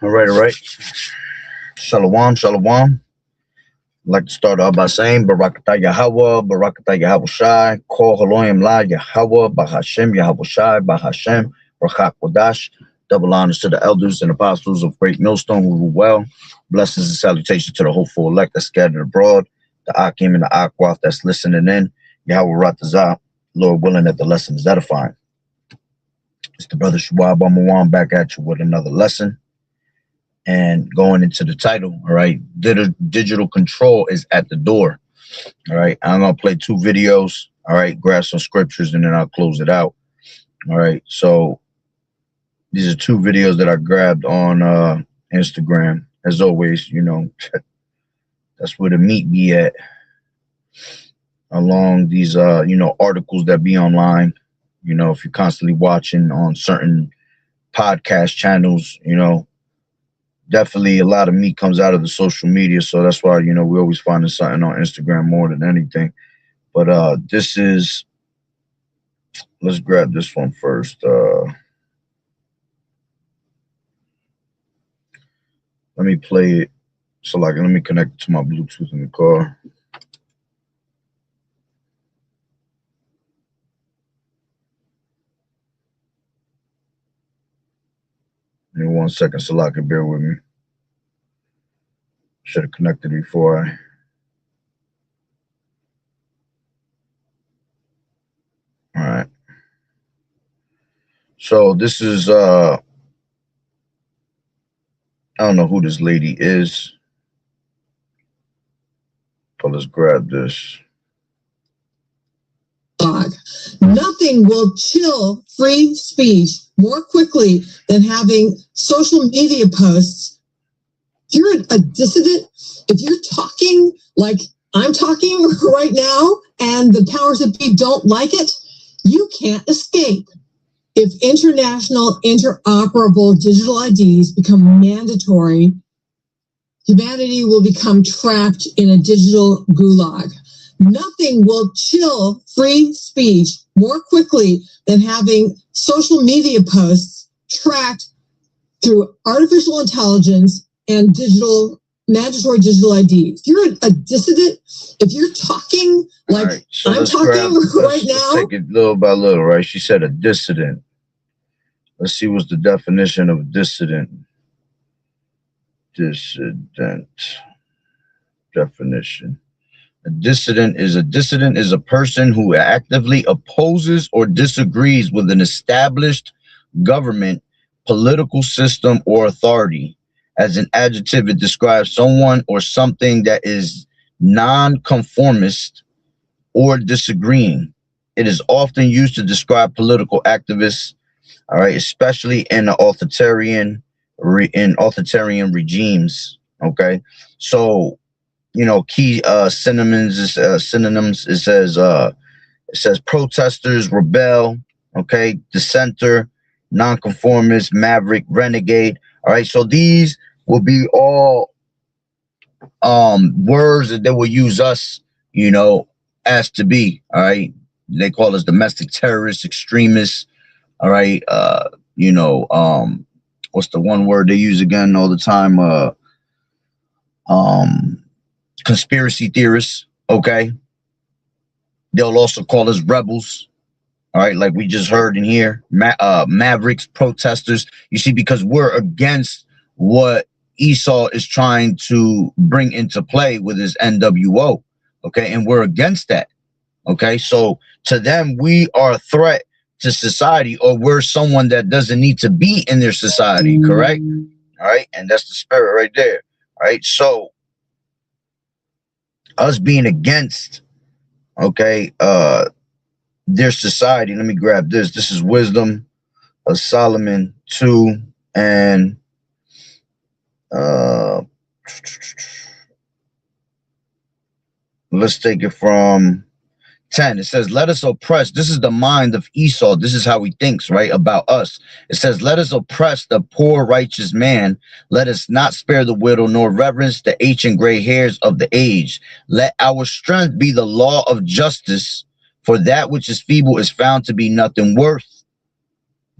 All right, all right. Shalom, shalom. I'd like to start off by saying Barakatah Yahweh, Barakatah Yahweh Shai, Kol Haloim La Yahweh, Bahashem Yahweh Shai, Bahashem, Barak Kodash. Double honors to the elders and apostles of Great Millstone who rule well. Blessings and salutations to the hopeful elect that's scattered abroad, the Akim and the Akwaf that's listening in. Yahweh Ratazah, Lord willing that the lesson is edifying. It's the brother Shuab Amawan back at you with another lesson. And going into the title, all right, digital control is at the door. All right, I'm gonna play two videos, all right, grab some scriptures and then I'll close it out. All right, so these are two videos that I grabbed on Instagram. As always, you know, that's where the meat be at, along these you know, articles that be online. You know, if you're constantly watching on certain podcast channels, you know, definitely a lot of meat comes out of the social media, so that's why, you know, we're always finding something on Instagram more than anything. But this is, let's grab this one first. Let me play it. So like, let me connect it to my Bluetooth in the car. Give me 1 second, so I can bear with me. Should have connected before I. All right. So this is I don't know who this lady is, but let's grab this. Nothing will chill free speech more quickly than having social media posts. If you're a dissident, if you're talking like I'm talking right now and the powers that be don't like it, you can't escape. If international interoperable digital IDs become mandatory, humanity will become trapped in a digital gulag. Nothing will chill free speech more quickly than having social media posts tracked through artificial intelligence and mandatory digital IDs. If you're a dissident, if you're talking like right, so I'm talking right now. Let's take it little by little, right? She said a dissident. Let's see what's the definition of dissident. Dissident definition. A dissident is a person who actively opposes or disagrees with an established government, political system, or authority. As an adjective, it describes someone or something that is non-conformist or disagreeing. It is often used to describe political activists, all right, especially in authoritarian regimes. Okay, so you know, key synonyms. It says protesters, rebel, okay, dissenter, nonconformist, maverick, renegade. All right, so these will be all words that they will use us, you know, as to be. All right, they call us domestic terrorists, extremists. All right, you know, what's the one word they use again all the time? Conspiracy theorists. Okay, They'll also call us rebels. All right, like we just heard in here, mavericks, protesters. You see, because we're against what Esau is trying to bring into play with his N.W.O. Okay, and we're against that. Okay, so to them, we are a threat to society, or we're someone that doesn't need to be in their society. Correct? All right, and that's the spirit right there. All right, so us being against, okay, their society. Let me grab this. This is Wisdom of Solomon 2 and let's take it from 10. It says, let us oppress. This is the mind of Esau. This is how he thinks, right, about us. It says, let us oppress the poor righteous man. Let us not spare the widow, nor reverence the ancient gray hairs of the age. Let our strength be the law of justice, for that which is feeble is found to be nothing worth.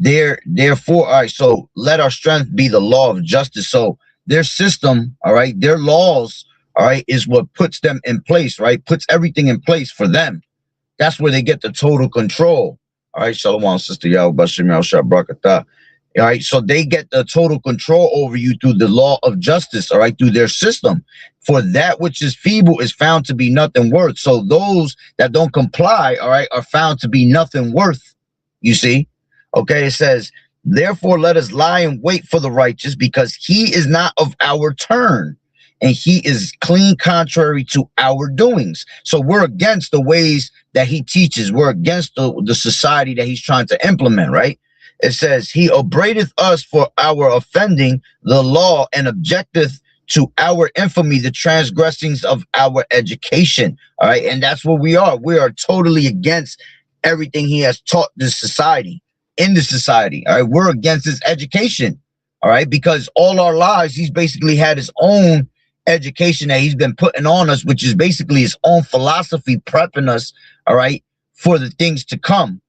Therefore, all right, so let our strength be the law of justice. So their system, all right, their laws, all right, is what puts them in place, right? Puts everything in place for them. That's where they get the total control. All right, Shalom, Sister Yahweh Bashim Yahushua Brakatah. All right, so they get the total control over you through the law of justice, all right, through their system. For that which is feeble is found to be nothing worth. So those that don't comply, all right, are found to be nothing worth, you see? Okay, it says, therefore let us lie in wait for the righteous, because he is not of our turn, and he is clean contrary to our doings. So we're against the ways that he teaches. We're against the society that he's trying to implement, right? It says, he upbraideth us for our offending the law, and objecteth to our infamy the transgressings of our education. All right, and that's what we are. We are totally against everything he has taught this society, in the society. All right, we're against his education. All right, because all our lives he's basically had his own education that he's been putting on us, which is basically his own philosophy, prepping us, all right, for the things to come.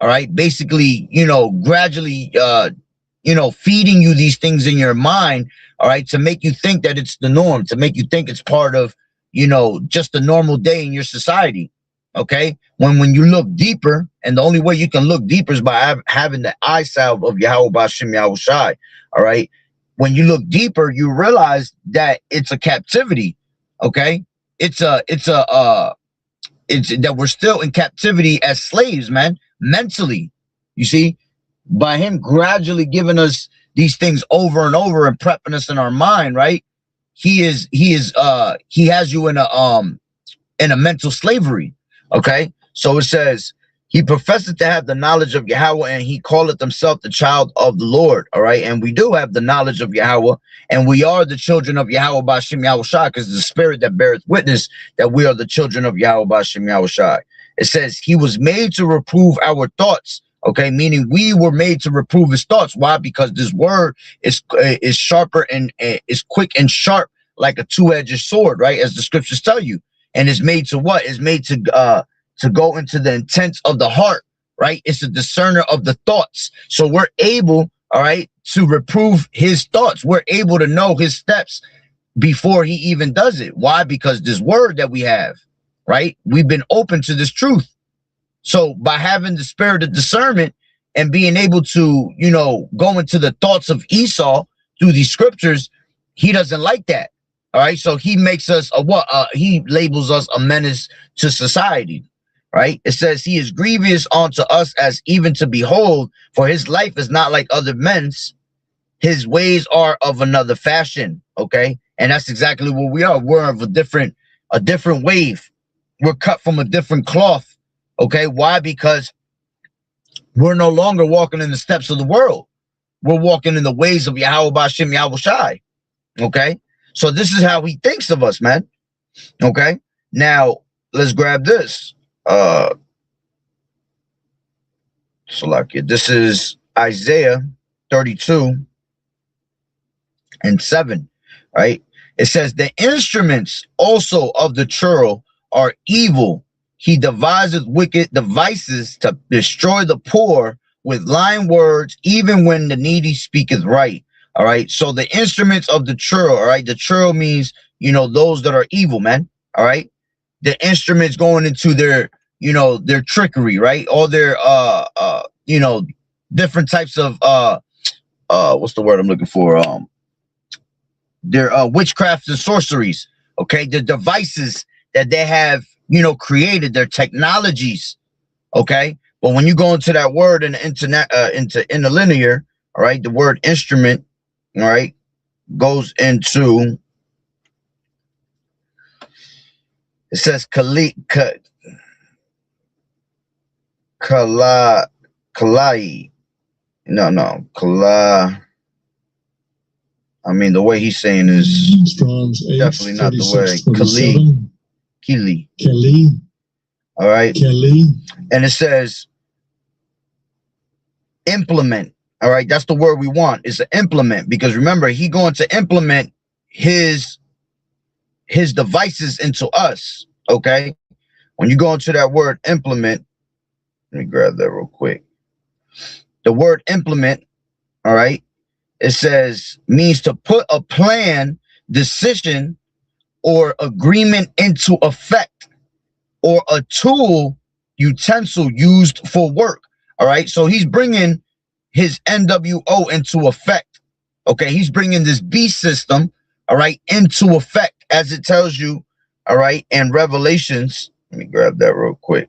All right, basically, you know, gradually, you know, feeding you these things in your mind, all right, to make you think that it's the norm, to make you think it's part of, you know, just a normal day in your society. Okay, when you look deeper, and the only way you can look deeper is by having the eye salve of Yahweh Bashim Yahushai. All right, when you look deeper, you realize that it's a captivity. Okay, it's that we're still in captivity as slaves, man, mentally. You see, by him gradually giving us these things over and over and prepping us in our mind, right? He has you in a mental slavery. Okay, so it says, he professes to have the knowledge of Yahweh, and he calleth himself the child of the Lord. All right, and we do have the knowledge of Yahweh, and we are the children of Yahweh Bashim Yahushai, because the spirit that beareth witness that we are the children of Yahweh Bashim Yahushai. It says, he was made to reprove our thoughts. Okay, meaning we were made to reprove his thoughts. Why? Because this word is sharper and is quick and sharp like a two-edged sword, right? As the scriptures tell you. And is made to what? Is made to go into the intents of the heart, right? It's a discerner of the thoughts. So we're able, all right, to reprove his thoughts. We're able to know his steps before he even does it. Why? Because this word that we have, right? We've been open to this truth. So by having the spirit of discernment and being able to, you know, go into the thoughts of Esau through these scriptures, he doesn't like that. All right, so he makes us he labels us a menace to society, right? It says he is grievous unto us as even to behold, for his life is not like other men's. His ways are of another fashion, okay? And that's exactly what we are. We're of a different wave. We're cut from a different cloth, okay? Why? Because we're no longer walking in the steps of the world. We're walking in the ways of Yahweh Bashim Yahushai, okay? So this is how he thinks of us, man. Okay. Now let's grab this. This is Isaiah 32:7. Right. It says, the instruments also of the churl are evil. He deviseth wicked devices to destroy the poor with lying words, even when the needy speaketh right. All right, so the instruments of the churl, all right, the churl means, you know, those that are evil, man. All right, the instruments going into you know, their trickery, right? All their you know, different types of what's the word I'm looking for? Their witchcrafts and sorceries, okay? The devices that they have, you know, created, their technologies, okay? But when you go into that word in the internet, into interlinear, all right, the word instrument, all right, goes into, it says kalai, kala. I mean, the way he's saying is Strong's definitely not the way. 4647. Kili. All right. Kelly. And it says implement. All right. That's the word we want, is to implement, because remember, he going to implement his devices into us. Okay. When you go into that word implement, let me grab that real quick. The word implement, all right, it says means to put a plan, decision, or agreement into effect, or a tool, utensil used for work. All right. So he's bringing his N.W.O into effect. Okay. He's bringing this beast system, all right, into effect, as it tells you, all right, in Revelations. Let me grab that real quick.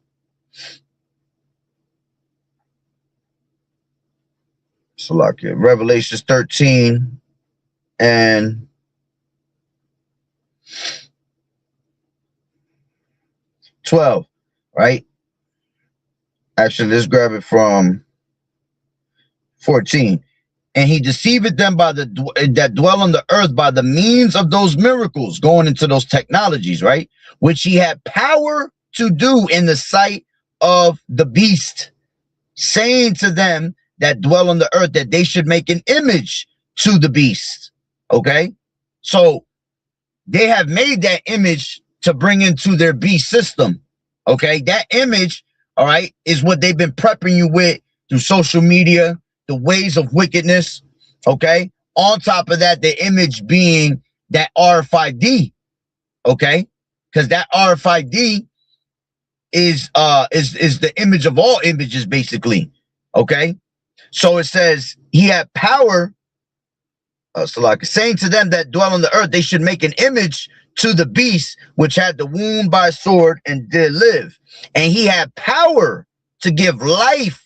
So like it, Revelations 13 and 12, right? Actually, let's grab it from 14. And he deceived them by that dwell on the earth by the means of those miracles, going into those technologies, right? Which he had power to do in the sight of the beast, saying to them that dwell on the earth that they should make an image to the beast. Okay. So they have made that image to bring into their beast system. Okay. That image, all right, is what they've been prepping you with through social media, the ways of wickedness. Okay. On top of that, the image being that RFID. Okay. Because that RFID is the image of all images, basically. Okay. So it says he had power, so like saying to them that dwell on the earth, they should make an image to the beast which had the wound by sword and did live. And he had power to give life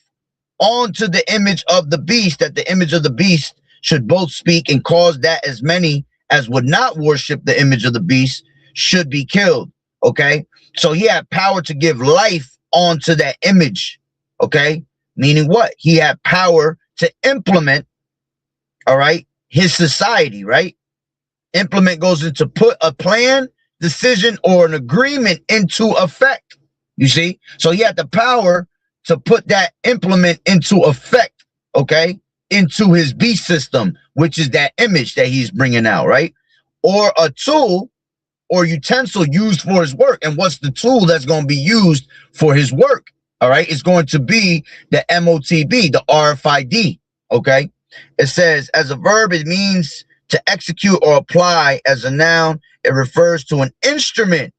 onto the image of the beast, that the image of the beast should both speak and cause that as many as would not worship the image of the beast should be killed. Okay. So he had power to give life onto that image. Okay. Meaning what? He had power to implement, all right, his society, right? Implement goes into put a plan, decision, or an agreement into effect. You see? So he had the power to put that implement into effect, okay, into his beast system, which is that image that he's bringing out, right? Or a tool or utensil used for his work. And what's the tool that's going to be used for his work? All right, it's going to be the MOTB, the RFID, okay? It says, as a verb, it means to execute or apply. As a noun, it refers to an instrument.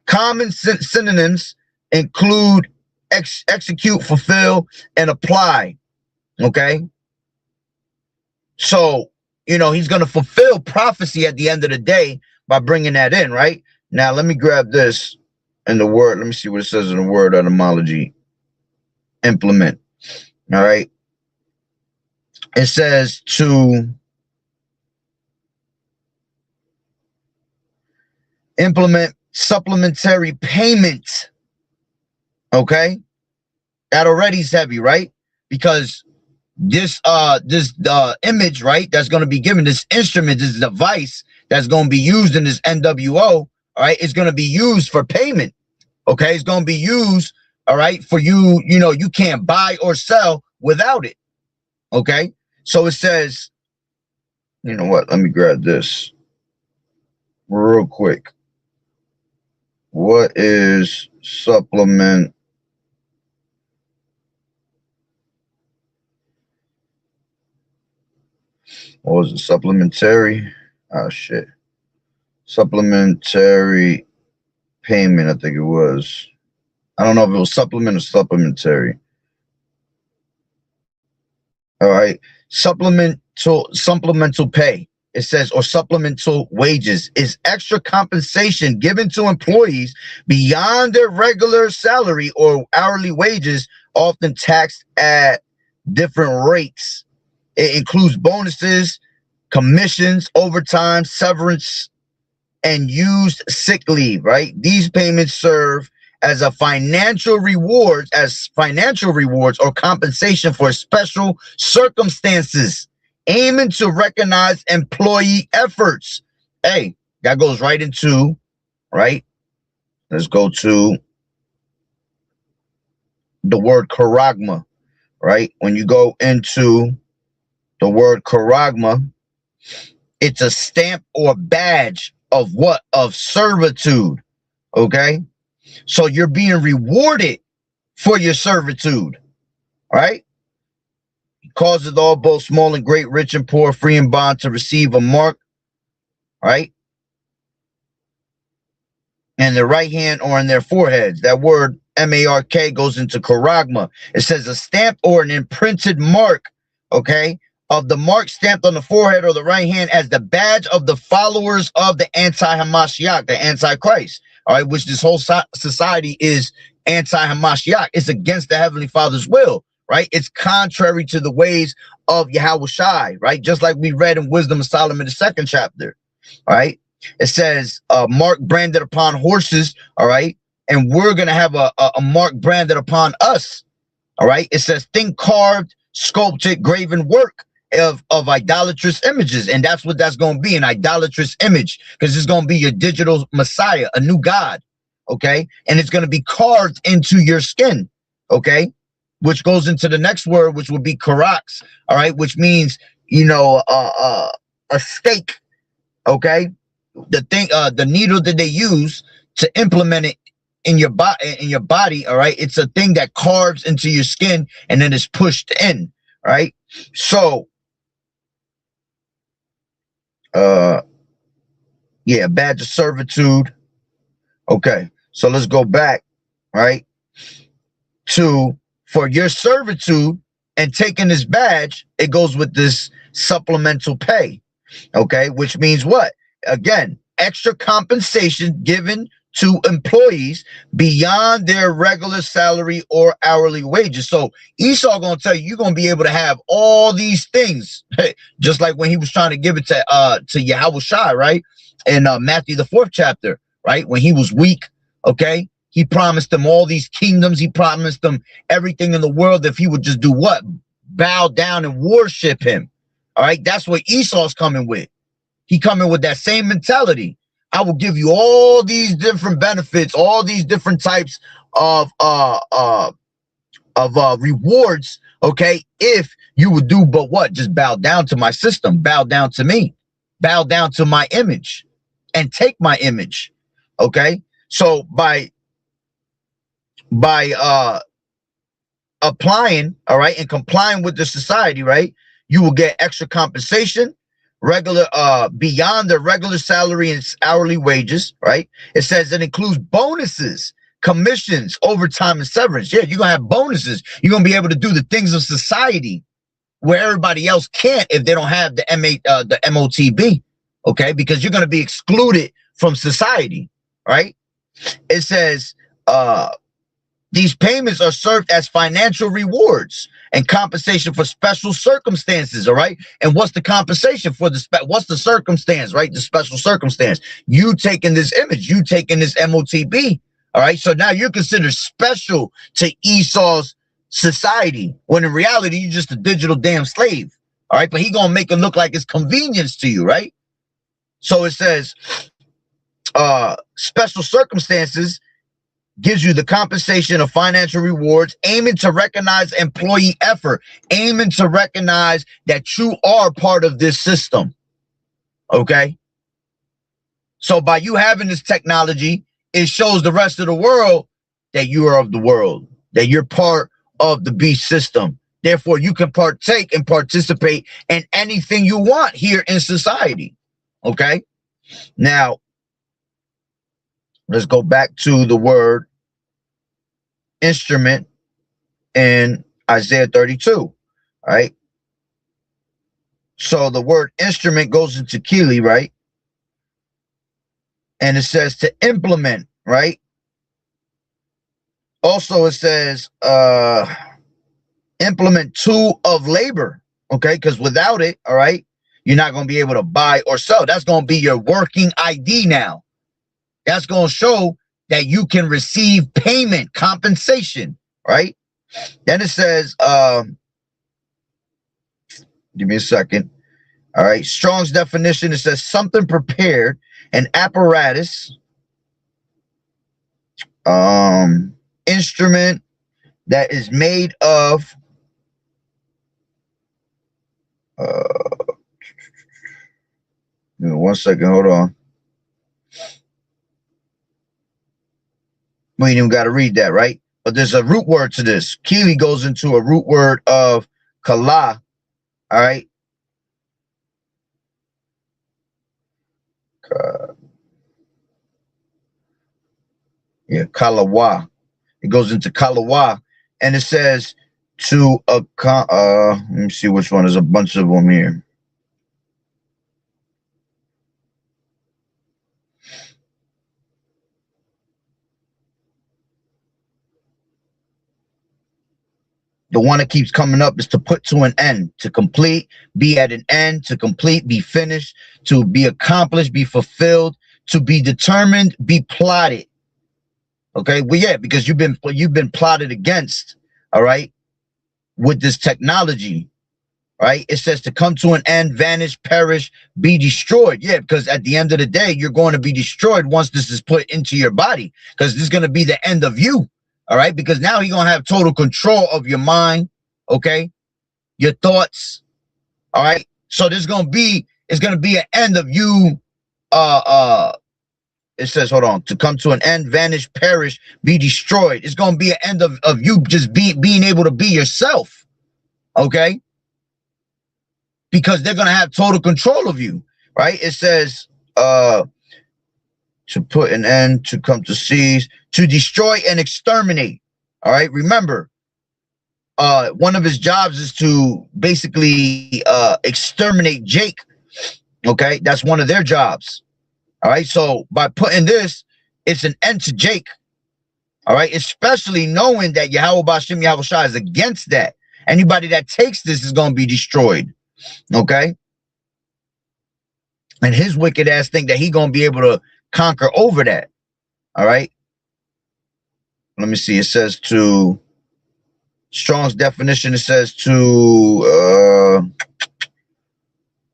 Common synonyms include execute, fulfill, and apply, okay? So, you know, he's going to fulfill prophecy at the end of the day by bringing that in, right? Now, let me grab this in the word. Let me see what it says in the word etymology. Implement, all right? It says to implement supplementary payment, okay? That already is heavy, right? Because this image, right, that's going to be given, this instrument, this device that's going to be used in this N.W.O, all right, is going to be used for payment, okay? It's going to be used, all right, for you, you know, you can't buy or sell without it, okay? So it says, you know what, let me grab this real quick. What is supplement? What was it? Supplementary? Oh, shit. Supplementary payment, I think it was. I don't know if it was supplement or supplementary. All right. Supplemental pay. It says, or supplemental wages is extra compensation given to employees beyond their regular salary or hourly wages, often taxed at different rates. It includes bonuses, commissions, overtime, severance, and used sick leave, right? These payments serve as financial rewards or compensation for special circumstances, aiming to recognize employee efforts. Hey, that goes right into, right? Let's go to the word charagma, right? When you go into the word charagma, it's a stamp or badge of what? Of servitude. Okay. So you're being rewarded for your servitude. Right? Causes all, both small and great, rich and poor, free and bond, to receive a mark. Right? In their right hand or in their foreheads. That word M-A-R-K goes into charagma. It says a stamp or an imprinted mark. Okay. Of the mark stamped on the forehead or the right hand as the badge of the followers of the anti-Hamashiach, the Antichrist, all right, which this whole society is anti-Hamashiach. It's against the Heavenly Father's will, right? It's contrary to the ways of Yahweh Shai, right? Just like we read in Wisdom of Solomon, the 2nd chapter, all right? It says mark branded upon horses, all right? And we're going to have a mark branded upon us, all right? It says thing carved, sculpted, graven work of idolatrous images, and that's what that's going to be, an idolatrous image, because it's going to be your digital messiah, a new god, okay? And it's going to be carved into your skin, okay? Which goes into the next word, which will be karax, all right? Which means, you know, a stake, okay? The thing, the needle that they use to implement it in your body, all right? It's a thing that carves into your skin and then is pushed in, right? So yeah, badge of servitude. Okay, so let's go back, right, to for your servitude and taking this badge, it goes with this supplemental pay, okay, which means what? Again, extra compensation given to employees beyond their regular salary or hourly wages. So Esau gonna tell you, you're gonna be able to have all these things, just like when he was trying to give it to Yahweh Shai, right? In Matthew the 4th chapter, right? When he was weak, okay, he promised them all these kingdoms. He promised them everything in the world if he would just do what? Bow down and worship him. All right, that's what Esau's coming with. He coming with that same mentality. I will give you all these different benefits, all these different types of rewards, okay, if you would do but what? Just bow down to my system, bow down to me, bow down to my image, and take my image, okay? So by applying, all right, and complying with the society, right, you will get extra compensation, regular beyond the regular salary and hourly wages, right? It says it includes bonuses, commissions, overtime, and severance. Yeah, you're gonna have bonuses. You're gonna be able to do the things of society where everybody else can't if they don't have the MOTB, okay? Because you're gonna be excluded from society, right? It says these payments are served as financial rewards and compensation for special circumstances, all right? And what's the compensation for what's the circumstance, right? The special circumstance. You taking this image, you taking this MOTB, all right? So now you're considered special to Esau's society, when in reality, you're just a digital damn slave, all right? But he gonna make it look like it's convenience to you, right? So it says special circumstances gives you the compensation of financial rewards, aiming to recognize employee effort, aiming to recognize that you are part of this system, okay? So by you having this technology, it shows the rest of the world that you are of the world, that you're part of the beast system. Therefore, you can partake and participate in anything you want here in society, okay? Now, let's go back to the word instrument in Isaiah 32. All right. So the word instrument goes into Kili, right? And it says to implement, right? Also, it says implement tool of labor, okay? Because without it, all right, you're not going to be able to buy or sell. That's going to be your working ID now. That's going to show that you can receive payment, compensation, right? Then it says, give me a second. All right, Strong's definition, it says something prepared, an apparatus, instrument that is made of one second, hold on. We ain't even got to read that, right? But there's a root word to this. Kili goes into a root word of kala, all right? Yeah, kalawa. It goes into kalawa, and it says to let me see which one. There's a bunch of them here. The one that keeps coming up is to put to an end, to complete, be at an end, to complete, be finished, to be accomplished, be fulfilled, to be determined, be plotted. Okay, well, yeah, because you've been plotted against, all right, with this technology, right? It says to come to an end, vanish, perish, be destroyed. Yeah, because at the end of the day, you're going to be destroyed once this is put into your body, because this is going to be the end of you. All right, because now you're going to have total control of your mind, okay, your thoughts, all right? So it's going to be an end of you. It says, hold on, to come to an end, vanish, perish, be destroyed. It's going to be an end of you just being able to be yourself, okay? Because they're going to have total control of you, right? It says, to put an end, to come to cease, to destroy and exterminate. All right, remember, one of his jobs is to basically exterminate Jake. Okay, that's one of their jobs. All right, so by putting this, it's an end to Jake. All right, especially knowing that Yahweh Bashim Yahweh Shai is against that. Anybody that takes this is going to be destroyed. Okay, and his wicked ass think that he going to be able to conquer over that. All right, let me see. It says to Strong's definition, it says to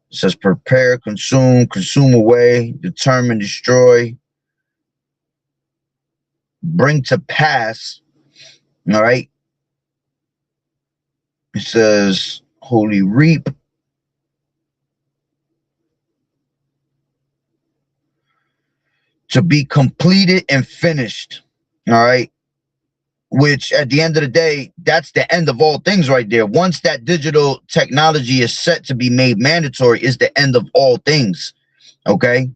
it says prepare, consume, consume away, determine, destroy, bring to pass. All right, it says holy reap, to be completed and finished. All right, which at the end of the day, that's the end of all things right there. Once that digital technology is set to be made mandatory, is the end of all things. Okay,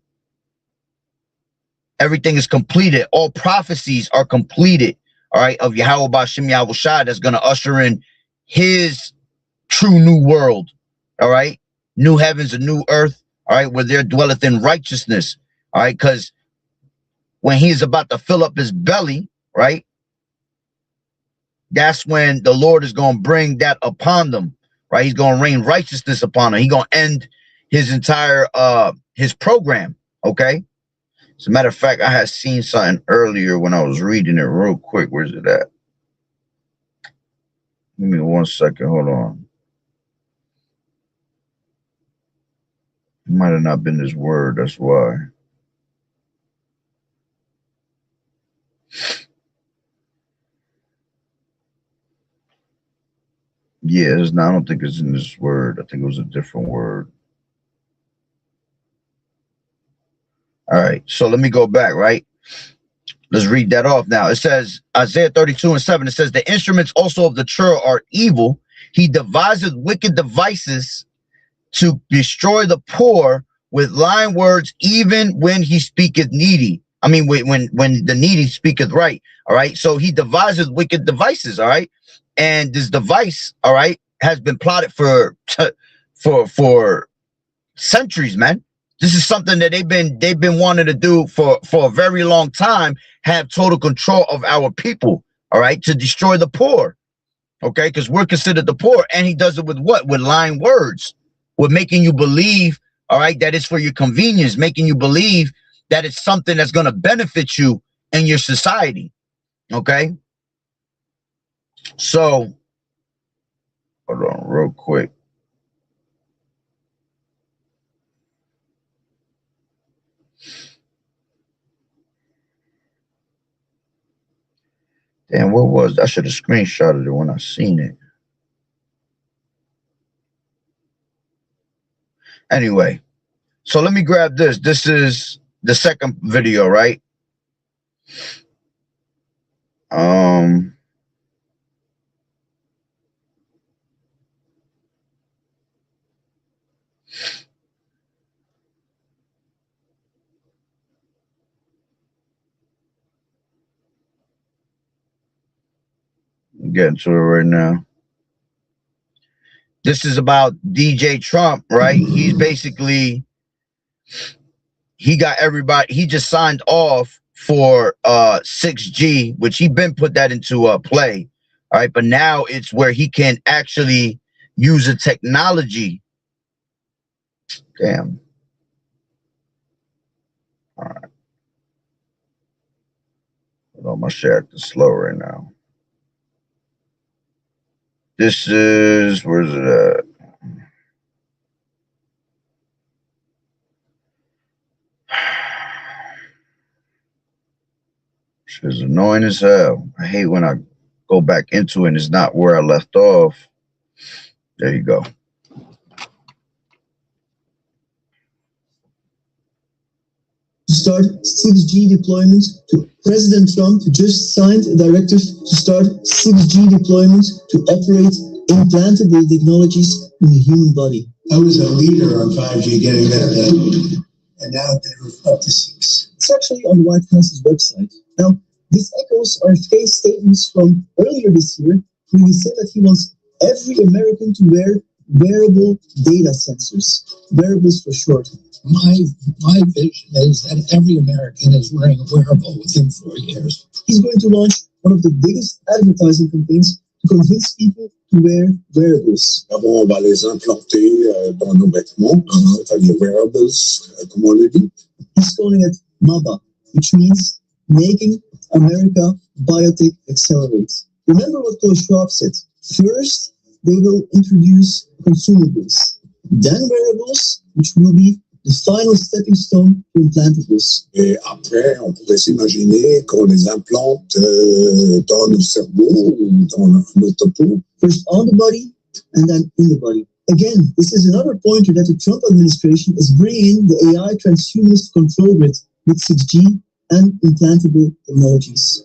everything is completed. All prophecies are completed. All right, of Yahweh Bashim Yahweh Shai, that's going to usher in his true new world. All right, new heavens and new earth. All right, where there dwelleth in righteousness. All right, because when he's about to fill up his belly, right, that's when the Lord is going to bring that upon them, right? He's going to rain righteousness upon them. He's going to end his entire his program. Okay, as a matter of fact, I had seen something earlier when I was reading it real quick. Where's it at? Give me 1 second. Hold on. It might have not been this word. That's why. Yeah, it's not, I don't think it's in this word. I think it was a different word. All right, so let me go back, right? Let's read that off now. It says, Isaiah 32:7, it says, the instruments also of the churl are evil. He deviseth wicked devices to destroy the poor with lying words, even when he speaketh needy. I mean, when the needy speaketh right. All right. So he devises wicked devices. All right. And this device, all right, has been plotted for centuries, man. This is something that they've been wanting to do for a very long time. Have total control of our people. All right, to destroy the poor. Okay, because we're considered the poor, and he does it with what? With lying words, with making you believe, all right, that it's for your convenience, making you believe that it's something that's going to benefit you in your society. Okay, so hold on real quick. Damn, what was I should have screenshotted it when I seen it. Anyway, so let me grab this. This is the second video, right? I'm getting to it right now. This is about DJ Trump, right? He's basically, he got everybody, he just signed off for 6G, which he been put that into play. All right, but now it's where he can actually use a technology. Damn. All right. Hold on, my share acting slow right now. This is, where's it at? Shit's annoying as hell. I hate when I go back into it and it's not where I left off. There you go. Start 6G deployment. President Trump just signed a directive to start 6G deployment to operate implantable technologies in the human body. I was a leader on 5G getting that done, and now they're up to 6. It's actually on the White House's website. Now, this echoes our Faye's statements from earlier this year, when he said that he wants every American to wear wearable data sensors, wearables for short. My vision is that every American is wearing a wearable within 4 years. He's going to launch one of the biggest advertising campaigns to convince people to wear wearables. On va les implanter dans nos vêtements, les wearables, comme on le dit. He's calling it Maba, which means making America biotech accelerate. Remember what Klaus Schwab said. First, they will introduce consumables, then wearables, which will be the final stepping stone to implantables. Et après, on pourrait s'imaginer qu'on les implante dans nos cerveaux ou dans notre peau. First on the body, and then in the body. Again, this is another pointer that the Trump administration is bringing the AI transhumanist control grid with 6G and implantable technologies.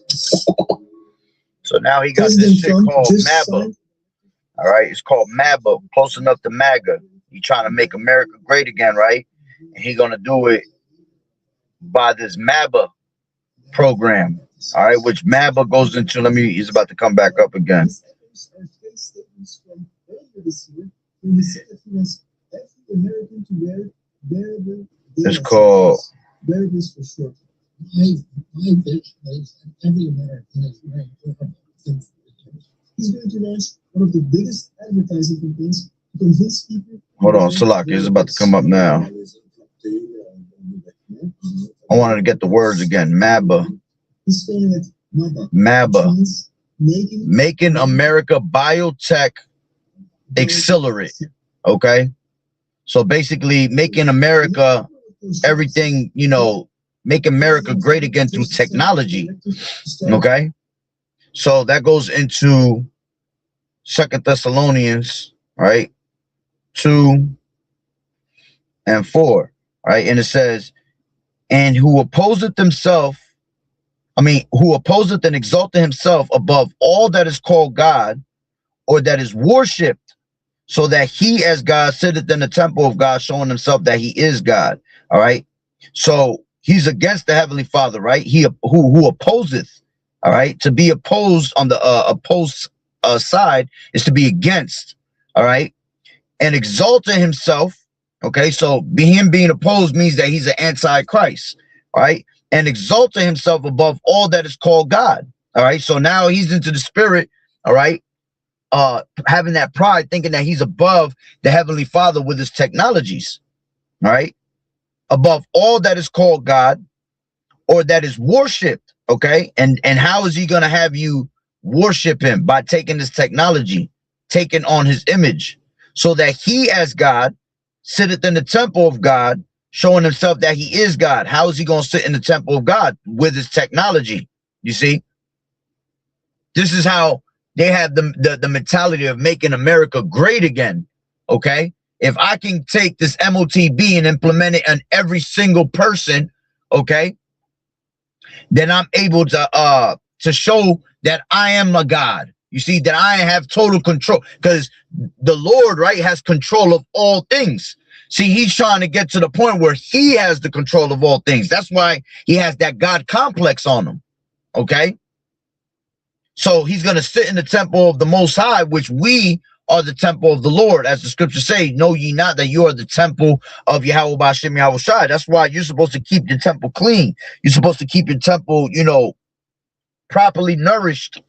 So now he got President this shit Trump called just Maba. signed- All right, it's called Maba, close enough to MAGA. He trying to make America great again, right? And he gonna do it by this Maba program. All right, which Maba goes into. Let me. He's about to come back up again. It's called. wearables for short. My vision is that every American is wearing a wearable within 4 years. He's going to launch one of the biggest advertising campaigns to convince people. Hold on, Salaki is about to come up now. I wanted to get the words again. Maba. He's calling it Maba. Maba. Making America biotech accelerate. Okay. So basically making America everything, you know, make America great again through technology. Okay. So that goes into 2 Thessalonians, right? 2 and 4, right? And it says, and who opposeth himself, who opposeth and exalteth himself above all that is called God, or that is worshipped, so that he as God sitteth in the temple of God, showing himself that he is God. All right. So He's against the Heavenly Father, right? He who opposeth, all right? To be opposed on the opposed side is to be against, all right? And exalted himself, okay? So him being opposed means that he's an antichrist, all right? And exalted himself above all that is called God, all right? So now he's into the spirit, all right? Having that pride, thinking that he's above the Heavenly Father with his technologies, all right? Above all that is called God or that is worshipped, okay? And how is he going to have you worship him? By taking this technology, taking on his image, so that he as God sitteth in the temple of God, showing himself that he is God. How is he going to sit in the temple of God? With his technology. You see, this is how they have the mentality of making America great again. Okay, if I can take this MOTB and implement it on every single person, okay, then I'm able to show that I am a God. You see, that I have total control, because the Lord, right, has control of all things. See, he's trying to get to the point where he has the control of all things. That's why he has that God complex on him. Okay. So he's going to sit in the temple of the Most High, which we are the temple of the Lord. As the scriptures say, know ye not that you are the temple of Yahweh B'Shem Yahushai. That's why you're supposed to keep your temple clean. You're supposed to keep your temple, you know, properly nourished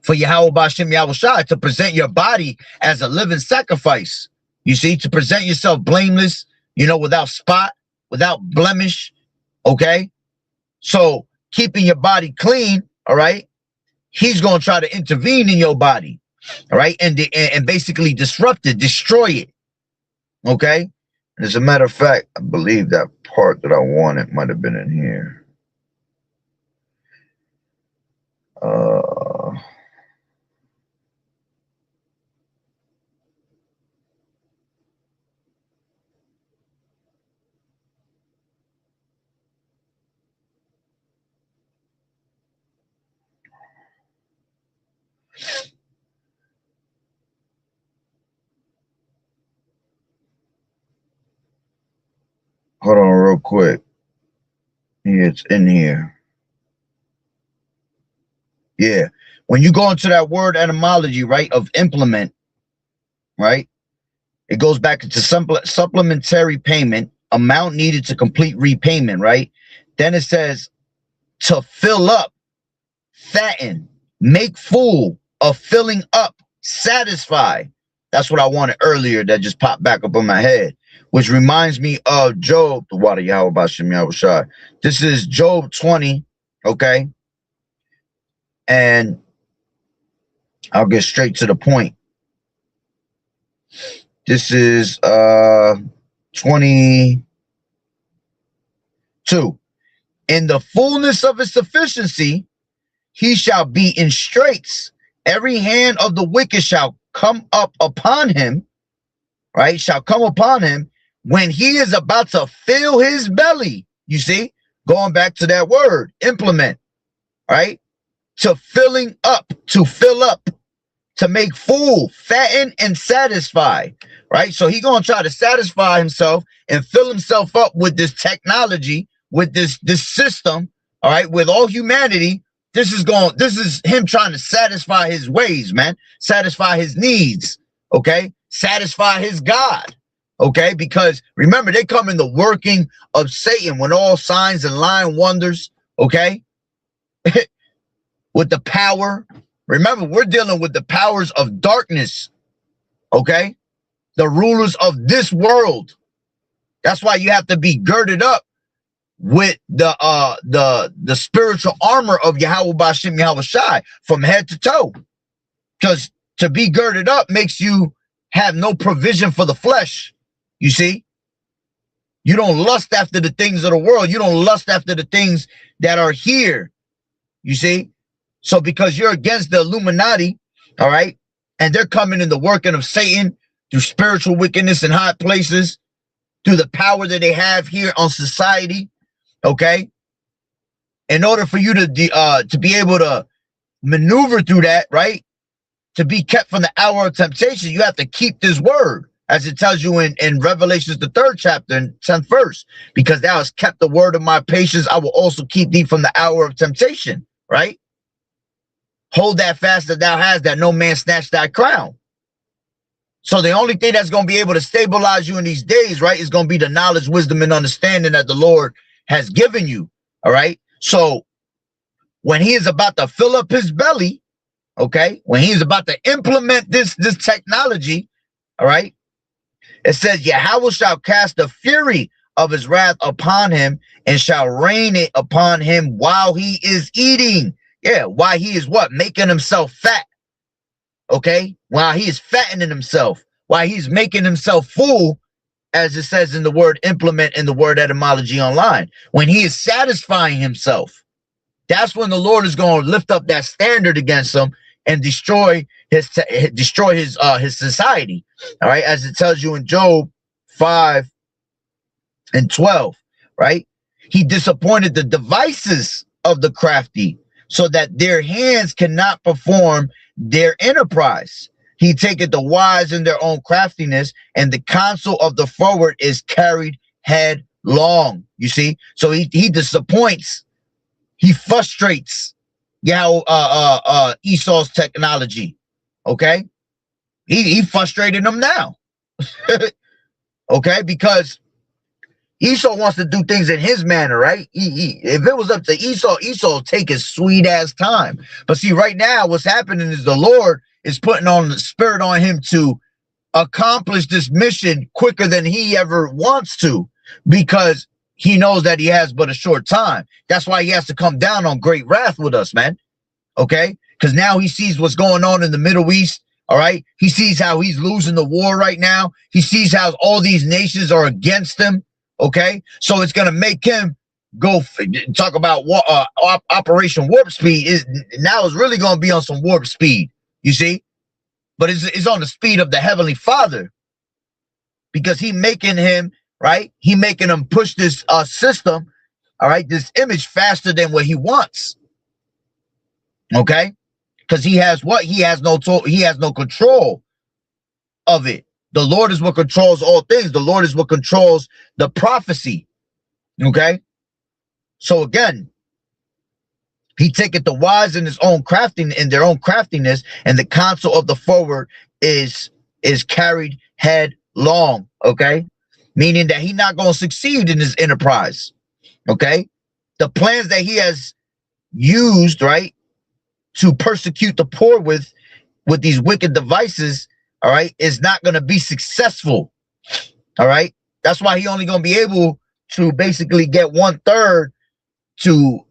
for Yahweh B'Shem Yahushai, to present your body as a living sacrifice. You see, to present yourself blameless, you know, without spot, without blemish. Okay. So keeping your body clean, all right, he's going to try to intervene in your body, all right, and basically disrupt it, destroy it, okay? And as a matter of fact, I believe that part that I wanted might have been in here. Hold on real quick. Yeah, it's in here. Yeah. When you go into that word etymology, right, of implement, right, it goes back to supplementary payment, amount needed to complete repayment, right? Then it says to fill up, fatten, make full, of filling up, satisfy. That's what I wanted earlier that just popped back up in my head, which reminds me of Job, the water Yahweh B'Shem Yahushai. This is Job 20, okay? And I'll get straight to the point. This is 22. In the fullness of his sufficiency, he shall be in straits. Every hand of the wicked shall come up upon him, right? Shall come upon him when he is about to fill his belly. You see, going back to that word, implement, right? To filling up, to fill up, to make full, fatten, and satisfy, right? So he's going to try to satisfy himself and fill himself up with this technology, with this system, all right, with all humanity. This is him trying to satisfy his ways, man, satisfy his needs, okay, satisfy his God, okay, because remember, they come in the working of Satan when all signs and lying wonders, okay, with the power. Remember, we're dealing with the powers of darkness, okay, the rulers of this world. That's why you have to be girded up with the spiritual armor of Yahweh B'Shem Yahushai from head to toe, because to be girded up makes you have no provision for the flesh. You see, you don't lust after the things of the world. You don't lust after the things that are here. You see, so because you're against the Illuminati, all right, and they're coming in the working of Satan through spiritual wickedness in high places, through the power that they have here on society. Okay, in order for you to be able to maneuver through that, right, to be kept from the hour of temptation, you have to keep this word. as it tells you in Revelations, the 3rd chapter and 10th verse, because thou hast kept the word of my patience, I will also keep thee from the hour of temptation, right? Hold that fast that thou hast, that no man snatch thy crown. So the only thing that's going to be able to stabilize you in these days, right, is going to be the knowledge, wisdom, and understanding that the Lord has given you, all right? So when he is about to fill up his belly, okay, when he is about to implement this technology, all right, it says, Yahweh shall cast the fury of his wrath upon him and shall rain it upon him while he is eating. Yeah, while he is what? Making himself fat. Okay? While he is fattening himself, while he's making himself full, as it says in the word implement in the word etymology online. When he is satisfying himself, that's when the Lord is going to lift up that standard against him and destroy his society. All right, as it tells you in Job 5:12, right? He disappointed the devices of the crafty, so that their hands cannot perform their enterprise. He taketh the wise in their own craftiness, and the counsel of the forward is carried headlong. You see, so he disappoints, he frustrates Esau's technology. Okay, he frustrated them now. Okay, because Esau wants to do things in his manner, right? If it was up to Esau take his sweet ass time. But see, right now, what's happening is the Lord is putting on the spirit on him to accomplish this mission quicker than he ever wants to, because he knows that he has but a short time. That's why he has to come down on great wrath with us, man. Okay? Because now he sees what's going on in the Middle East. All right? He sees how he's losing the war right now. He sees how all these nations are against him. Okay? So it's going to make him go talk about Operation Warp Speed. Now it's really going to be on some warp speed. You see? But it's on the speed of the Heavenly Father, because he making him, right? He making him push this system, all right, this image faster than what he wants. Okay? Because he has what? He has no control of it. The Lord is what controls all things. The Lord is what controls the prophecy. Okay? So again, he taketh the wise in his own in their own craftiness, and the counsel of the forward is carried headlong. Okay, meaning that he's not going to succeed in his enterprise. Okay, the plans that he has used, right, to persecute the poor with these wicked devices, all right, is not going to be successful. All right, that's why he only going to be able to basically get 1/3 to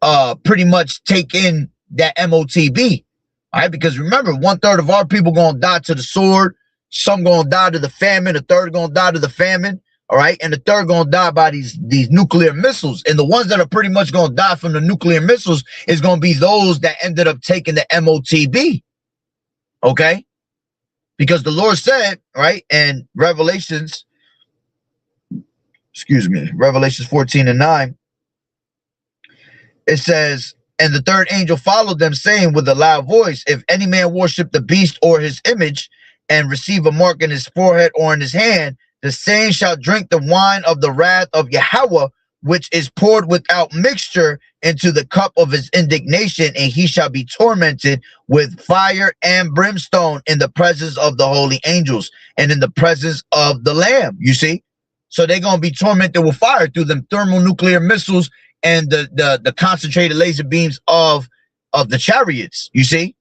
pretty much take in that MOTB. All right, because remember, 1/3 of our people gonna die to the sword, some gonna die to the famine, a third gonna die to the famine, all right, and the third gonna die by these nuclear missiles. And the ones that are pretty much gonna die from the nuclear missiles is gonna be those that ended up taking the MOTB. Okay, because the Lord said, right, in Revelations 14:9, it says, and the third angel followed them, saying with a loud voice, if any man worship the beast or his image and receive a mark in his forehead or in his hand, the same shall drink the wine of the wrath of Yahweh, which is poured without mixture into the cup of his indignation, and he shall be tormented with fire and brimstone in the presence of the holy angels and in the presence of the Lamb. You see? So they're going to be tormented with fire through them thermonuclear missiles and the concentrated laser beams of the chariots, you see?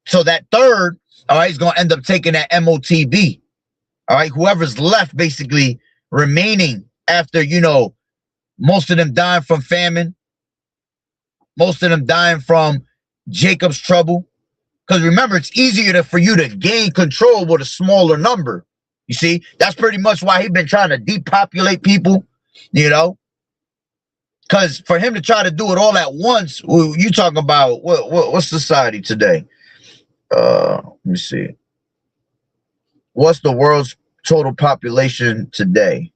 So that third, all right, is going to end up taking that MOTB. All right, whoever's left basically remaining after, you know, most of them dying from famine, most of them dying from Jacob's trouble. Because remember, it's easier for you to gain control with a smaller number. You see, that's pretty much why he's been trying to depopulate people, you know? Because for him to try to do it all at once, you talking about what's society today? Let me see. What's the world's total population today?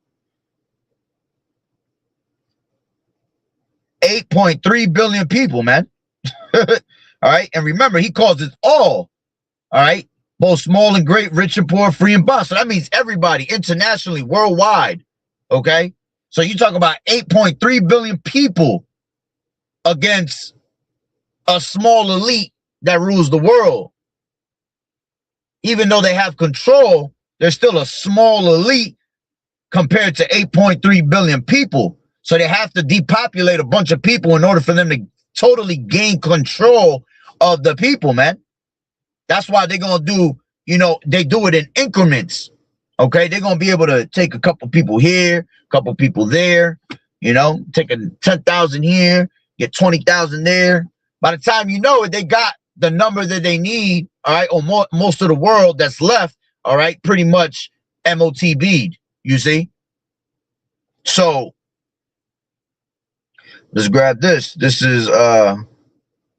8.3 billion people, man. All right. And remember, he calls it all right, both small and great, rich and poor, free and bond. So that means everybody, internationally, worldwide. Okay? So you talk about 8.3 billion people against a small elite that rules the world. Even though they have control, they're still a small elite compared to 8.3 billion people. So they have to depopulate a bunch of people in order for them to totally gain control of the people, man. That's why they're going to do, you know, they do it in increments. Okay, they're going to be able to take a couple people here, a couple people there, you know, take a 10,000 here, get 20,000 there. By the time you know it, they got the number that they need, all right, or most of the world that's left, all right, pretty much MOTB'd, you see? So, let's grab this. This is, let's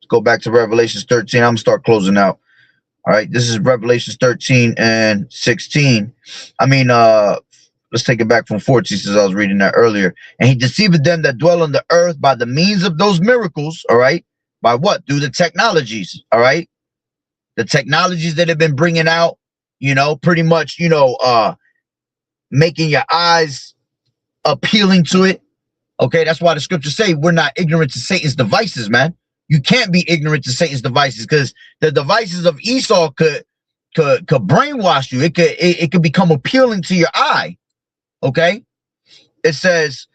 go back to Revelations 13. I'm going to start closing out. All right, this is Revelations 13 and 16. I mean, let's take it back from 14 since I was reading that earlier. And he deceived them that dwell on the earth by the means of those miracles, all right? By what? Through the technologies, all right? The technologies that have been bringing out, you know, pretty much, you know, making your eyes appealing to it. Okay, that's why the scriptures say we're not ignorant to Satan's devices, man. You can't be ignorant to Satan's devices because the devices of Esau could brainwash you. It could become appealing to your eye. Okay, it says,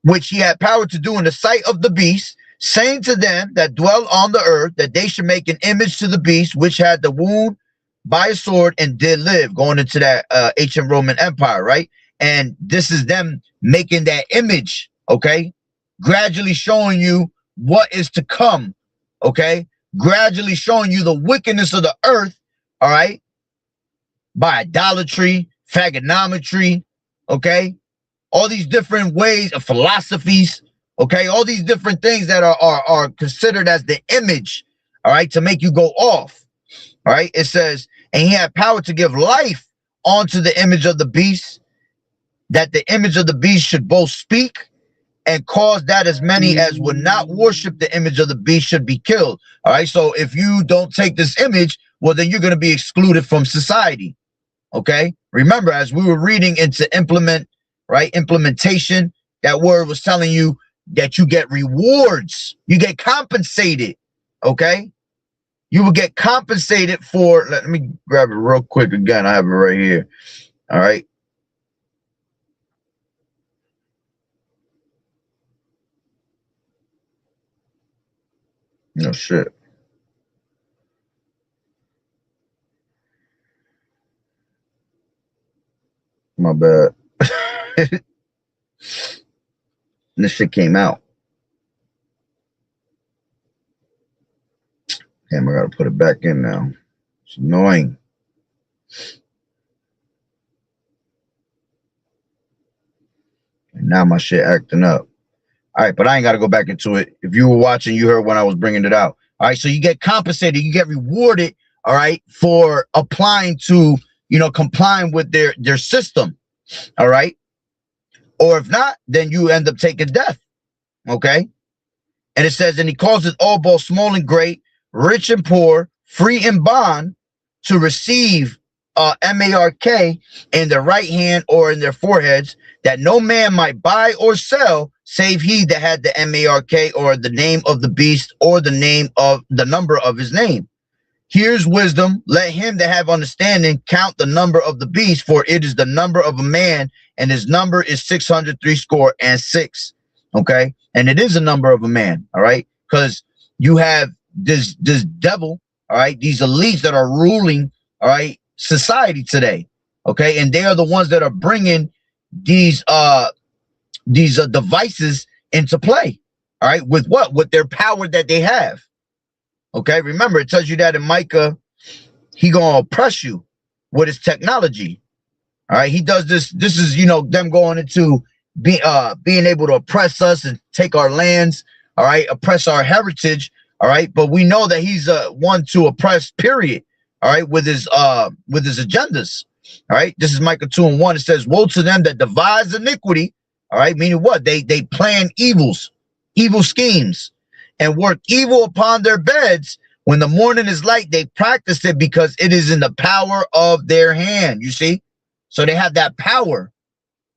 which he had power to do in the sight of the beast, saying to them that dwell on the earth that they should make an image to the beast, which had the wound by a sword and did live. Going into that ancient Roman Empire, right? And this is them making that image. Okay, gradually showing you what is to come, okay? Gradually showing you the wickedness of the earth, all right? By idolatry, phagonometry, okay? All these different ways of philosophies, okay? All these different things that are considered as the image, all right? To make you go off, all right? It says, and he had power to give life onto the image of the beast, that the image of the beast should both speak and cause that as many as would not worship the image of the beast should be killed. All right. So if you don't take this image, well, then you're going to be excluded from society. Okay. Remember, as we were reading into implementation, that word was telling you that you get rewards. You get compensated. Okay. You will get compensated for, let me grab it real quick again. I have it right here. All right. No shit. My bad. This shit came out. Damn, I gotta put it back in now. It's annoying. And now my shit acting up. All right, but I ain't got to go back into it. If you were watching, you heard when I was bringing it out. All right, so you get compensated, you get rewarded, all right, for applying to, you know, complying with their system, all right? Or if not, then you end up taking death, okay? And it says, and he causes all, both small and great, rich and poor, free and bond, to receive M-A-R-K in their right hand or in their foreheads, that no man might buy or sell save he that had the M-A-R-K or the name of the beast or the name of the number of his name. Here's wisdom. Let him that have understanding count the number of the beast, for it is the number of a man, and his number is 666. Okay, and it is a number of a man. All right, because you have this devil. All right, these elites that are ruling, all right, society today. Okay, and they are the ones that are bringing these devices into play. All right, with what? With their power that they have. Okay, remember, it tells you that in Micah, he gonna oppress you with his technology. All right, he does this. This is, you know, them going into being able to oppress us and take our lands. All right, oppress our heritage. All right, but we know that he's one to oppress. Period. All right, with his agendas. All right, this is Micah 2:1. It says, "Woe to them that devise iniquity." All right, meaning what? They plan evil schemes, and work evil upon their beds, When the morning is light, they practice it because it is in the power of their hand. You see? So they have that power.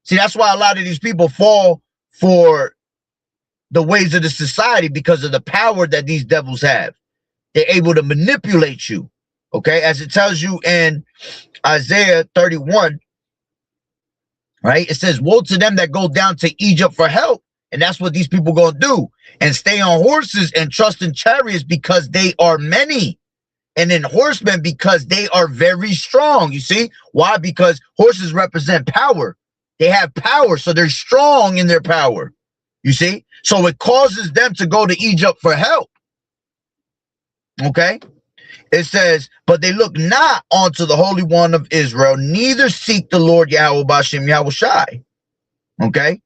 See, that's why a lot of these people fall for the ways of the society, because of the power that these devils have. They're able to manipulate you. Okay? As it tells you in Isaiah 31, right? It says, woe to them that go down to Egypt for help. And that's what these people gonna do. And stay on horses and trust in chariots because they are many. And in horsemen because they are very strong. You see? Why? Because horses represent power. They have power, so they're strong in their power. You see? So it causes them to go to Egypt for help. Okay? It says, but they look not unto the Holy One of Israel, neither seek the Lord Yahweh Bashem Yahweh Shai. Okay?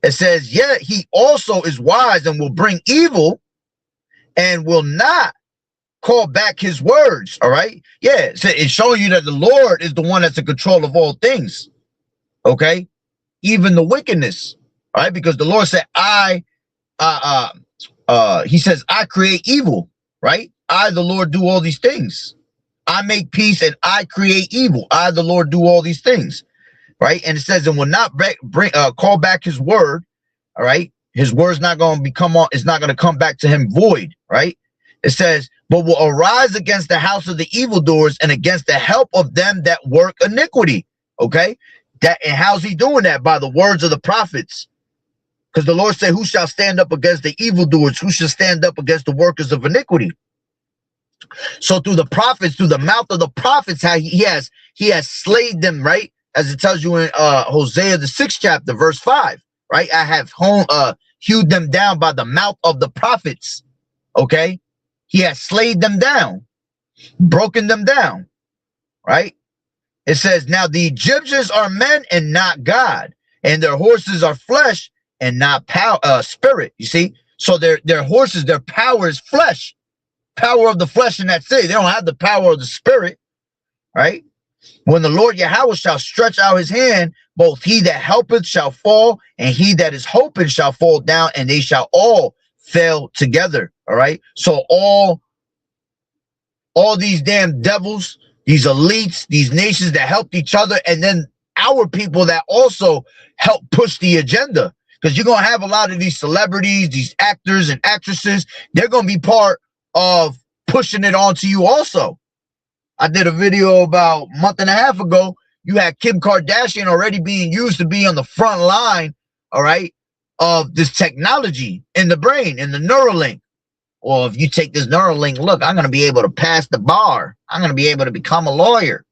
It says, yet he also is wise and will bring evil and will not call back his words. All right? Yeah, so it's showing you that the Lord is the one that's in control of all things. Okay? Even the wickedness. All right? Because the Lord said, he says, I create evil. Right? I, the Lord, do all these things. I make peace and I create evil. I, the Lord, do all these things. Right? And it says, and will not call back his word. All right? His word's not going to it's not going to come back to him void. Right? It says, but will arise against the house of the evildoers and against the help of them that work iniquity. Okay? And how's he doing that? By the words of the prophets. Because the Lord said, who shall stand up against the evildoers? Who shall stand up against the workers of iniquity? So through the prophets, through the mouth of the prophets, how he has slayed them, right? As it tells you in Hosea, the 6th chapter, verse 5, right? I have hewed them down by the mouth of the prophets. Okay? He has slayed them down, broken them down, right? It says, now the Egyptians are men and not God, and their horses are flesh and not spirit. You see? So their horses, their power is flesh. Power of the flesh, and that's it. They don't have the power of the spirit, right? When the Lord Yahweh shall stretch out his hand, both he that helpeth shall fall, and he that is hoping shall fall down, and they shall all fail together. All right. So all these damn devils, these elites, these nations that helped each other, and then our people that also help push the agenda. Because you're going to have a lot of these celebrities, these actors and actresses, they're going to be part of pushing it onto you also. I did a video about a month and a half ago. You had Kim Kardashian already being used to be on the front line, all right, of this technology in the brain, in the Neuralink. Well, if you take this Neuralink, look, I'm going to be able to pass the bar. I'm going to be able to become a lawyer.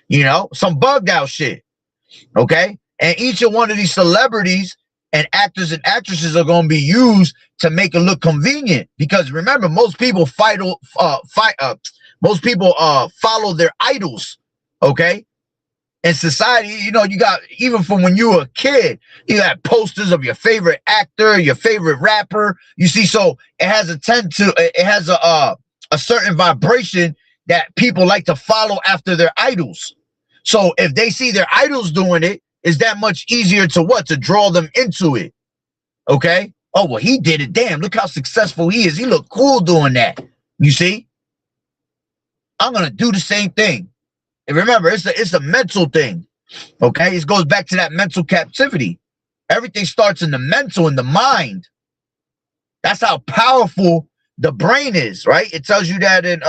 You know, some bugged out shit. Okay? And each of one of these celebrities and actors and actresses are going to be used to make it look convenient. Because remember, most people follow their idols. Okay? In society, you know, you got, even from when you were a kid, you got posters of your favorite actor, your favorite rapper. You see, so it has a certain vibration that people like to follow after their idols. So if they see their idols doing it, it's that much easier to draw them into it. Okay? Oh, well, he did it. Damn, look how successful he is. He looked cool doing that. You see? I'm going to do the same thing. And remember, it's a mental thing. Okay? It goes back to that mental captivity. Everything starts in the mental, in the mind. That's how powerful the brain is, right? It tells you that in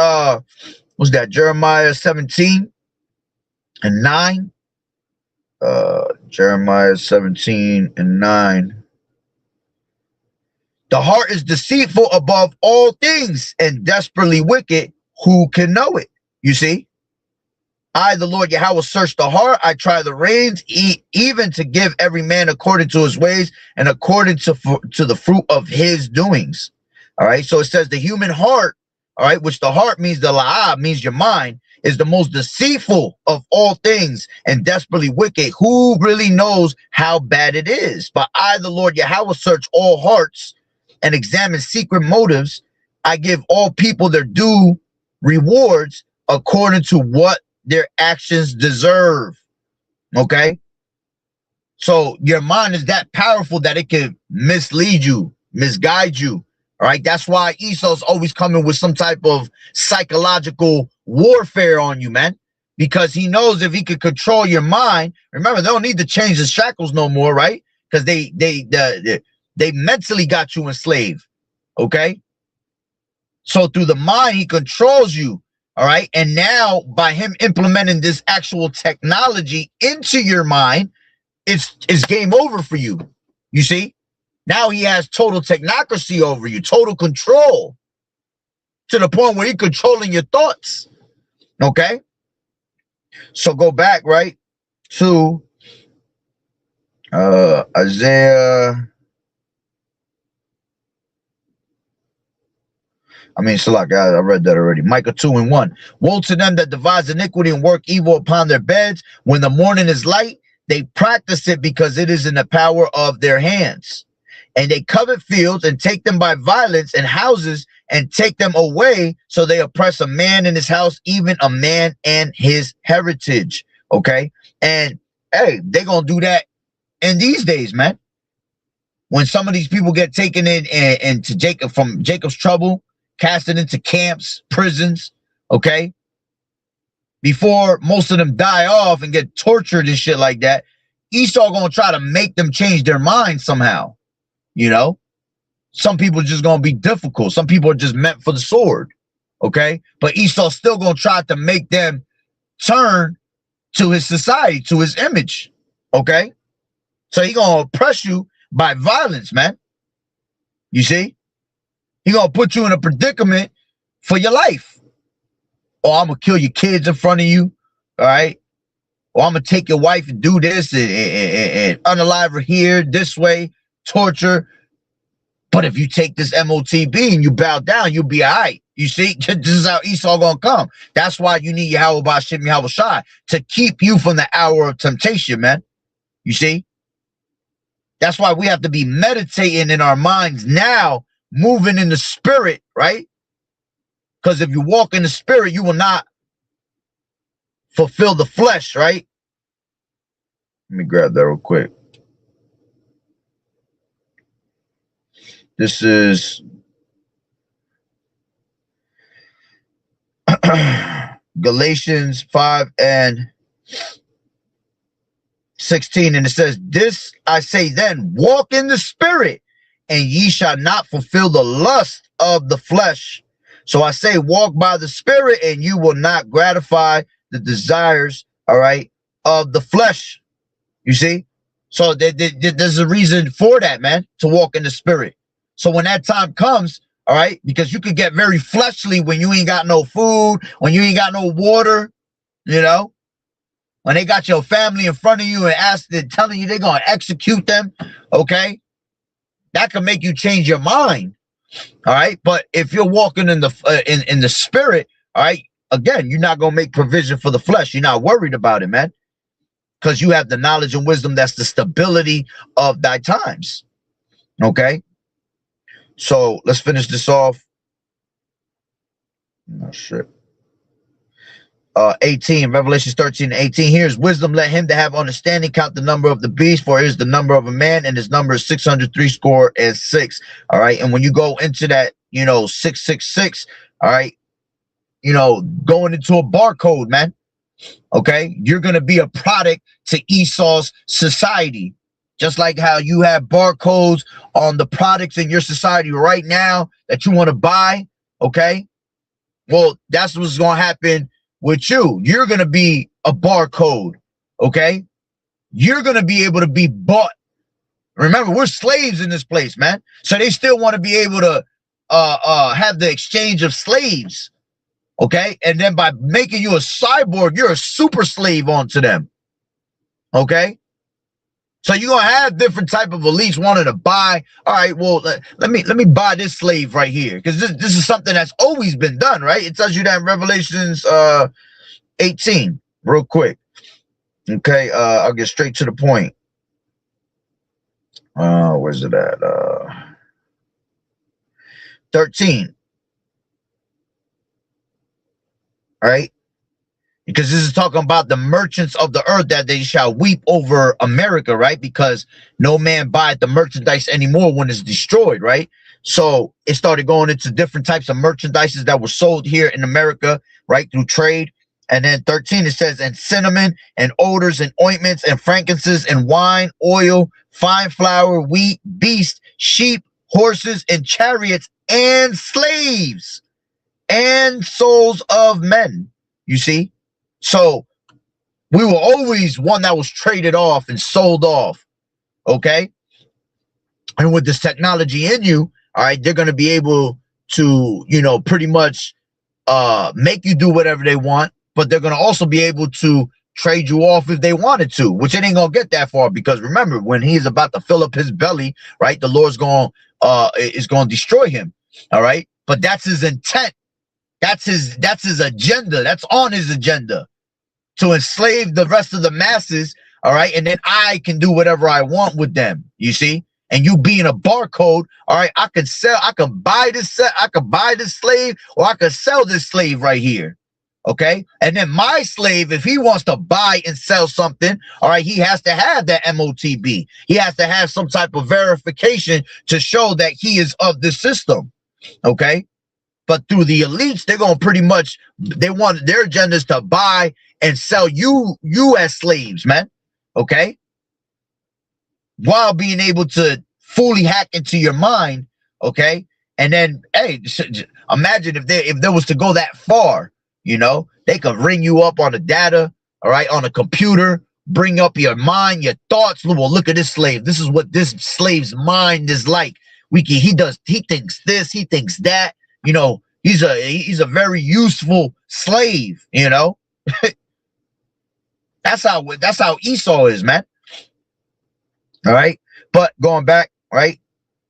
what's that, Jeremiah 17 and 9. Jeremiah 17 and 9. The heart is deceitful above all things and desperately wicked. Who can know it? You see? I, the Lord Yahweh, search the heart. I try the reins, even to give every man according to his ways and according to the fruit of his doings. All right. So it says the human heart, all right, which the heart means, the la'ah means your mind, is the most deceitful of all things and desperately wicked. Who really knows how bad it is? But I, the Lord Yahweh, search all hearts and examine secret motives. I give all people their due rewards according to what their actions deserve. Okay? So your mind is that powerful that it can mislead you, misguide you, All right. That's why Esau's always coming with some type of psychological warfare on you, man. Because he knows if he could control your mind, remember, they don't need to change the shackles no more, right? Because they mentally got you enslaved. Okay. So through the mind, he controls you. All right. And now by him implementing this actual technology into your mind, it's game over for you. You see? Now he has total technocracy over you, total control, to the point where he's controlling your thoughts. Okay? So go back, right, to Isaiah. Salak, I read that already. Micah 2:1. Woe to them that devise iniquity and work evil upon their beds. When the morning is light, they practice it because it is in the power of their hands. And they covet fields and take them by violence, and houses and take them away. So they oppress a man in his house, even a man and his heritage. Okay. And hey, they're going to do that in these days, man. When some of these people get taken into Jacob from Jacob's trouble, casted into camps, prisons. Okay. Before most of them die off and get tortured and shit like that, Esau going to try to make them change their mind somehow. You know, some people are just going to be difficult. Some people are just meant for the sword. Okay. But Esau's still going to try to make them turn to his society, to his image. Okay. So he's going to oppress you by violence, man. You see, he's going to put you in a predicament for your life. Or I'm going to kill your kids in front of you. All right. Or I'm going to take your wife and do this and unalive her here this way. Torture. But if you take this MOTB and you bow down, you'll be all right. You see, this is how Esau gonna come. That's why you need Yahweh Ba'Shem Yahweh Shai to keep you from the hour of temptation, man. You see, that's why we have to be meditating in our minds now, moving in the spirit, right? Because if you walk in the spirit, you will not fulfill the flesh, right? Let me grab that real quick. This is Galatians 5:16, and it says, "This I say then, walk in the spirit, and ye shall not fulfill the lust of the flesh. So I say, walk by the spirit, and you will not gratify the desires, all right, of the flesh." You see? So there's a reason for that, man, to walk in the spirit. So when that time comes, all right, because you could get very fleshly when you ain't got no food, when you ain't got no water, you know, when they got your family in front of you and telling you they're going to execute them, okay, that can make you change your mind, all right? But if you're walking in the in the spirit, all right, again, you're not going to make provision for the flesh. You're not worried about it, man, because you have the knowledge and wisdom that's the stability of thy times, okay? So let's finish this off. Oh, shit. 18, Revelation 13:18. Here's wisdom. Let him that have understanding count the number of the beast, for it is the number of a man, and his number is 666. All right. And when you go into that, 666, all right, going into a barcode, man. Okay. You're going to be a product to Esau's society. Just like how you have barcodes on the products in your society right now that you want to buy, okay? Well, that's what's going to happen with you. You're going to be a barcode, okay? You're going to be able to be bought. Remember, we're slaves in this place, man. So they still want to be able to have the exchange of slaves, okay? And then by making you a cyborg, you're a super slave onto them, okay? So you're gonna have different type of elites wanting to buy. All right, well, let me buy this slave right here, because this is something that's always been done, right? It tells you that in Revelations 18, real quick. Okay, I'll get straight to the point. Where's it at? 13. All right. Because this is talking about the merchants of the earth, that they shall weep over America, right? Because no man buyeth the merchandise anymore when it's destroyed, right? So it started going into different types of merchandises that were sold here in America, right, through trade. And then 13, it says, and cinnamon and odors and ointments and frankincense and wine, oil, fine flour, wheat, beasts, sheep, horses, and chariots, and slaves, and souls of men. You see? So we were always one that was traded off and sold off. Okay? And with this technology in you, all right, they're going to be able to, you know, pretty much make you do whatever they want, but they're going to also be able to trade you off if they wanted to, which it ain't going to get that far, because remember, when he's about to fill up his belly, right, the Lord's going is going to destroy him. All right? But that's his intent. That's his agenda. That's on his agenda, to enslave the rest of the masses. All right? And then I can do whatever I want with them. You see? And you being a barcode, all right, I can buy this slave, or I can sell this slave right here. Okay? And then my slave, if he wants to buy and sell something, all right, he has to have that MOTB. He has to have some type of verification to show that he is of the system. Okay? But through the elites, they're going to pretty much, they want their agendas to buy and sell you as slaves, man. Okay? While being able to fully hack into your mind, okay? And then, hey, imagine if there was to go that far, you know, they could ring you up on the data, all right, on a computer, bring up your mind, your thoughts. Well, look at this slave. This is what this slave's mind is like. He thinks this, he thinks that. You know, he's a very useful slave. You know, that's how Esau is, man. All right. But going back, right,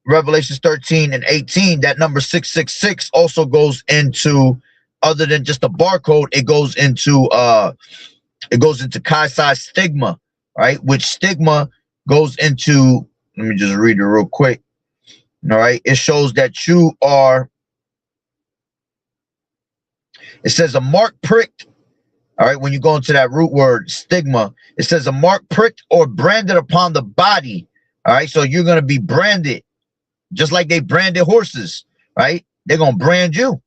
Revelations 13 and 18, that number 666 also goes into, other than just a barcode, it goes into Chi-Psi stigma, right? Which stigma goes into, let me just read it real quick. All right. It shows that you are, it says a mark pricked. All right. When you go into that root word stigma, it says a mark pricked or branded upon the body. All right. So you're going to be branded just like they branded horses, right? They're going to brand you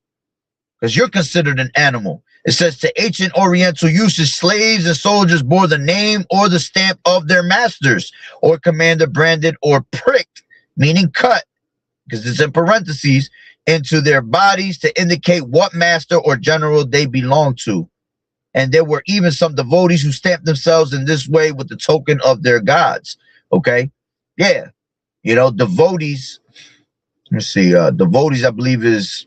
because you're considered an animal. It says to ancient Oriental usage, slaves and soldiers bore the name or the stamp of their masters, or commander branded or pricked, meaning cut, because it's in parentheses, into their bodies to indicate what master or general they belong to. And there were even some devotees who stamped themselves in this way with the token of their gods. Okay. Yeah. You know, devotees. Let's see. Devotees, I believe, is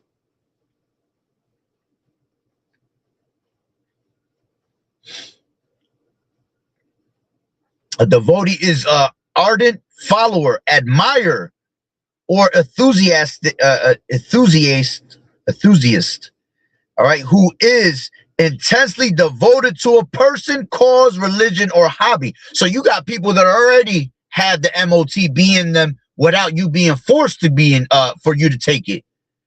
a devotee is a ardent follower, admirer, or enthusiast. All right, who is intensely devoted to a person, cause, religion, or hobby. So you got people that already have the MOTB in them without you being forced to be in, for you to take it.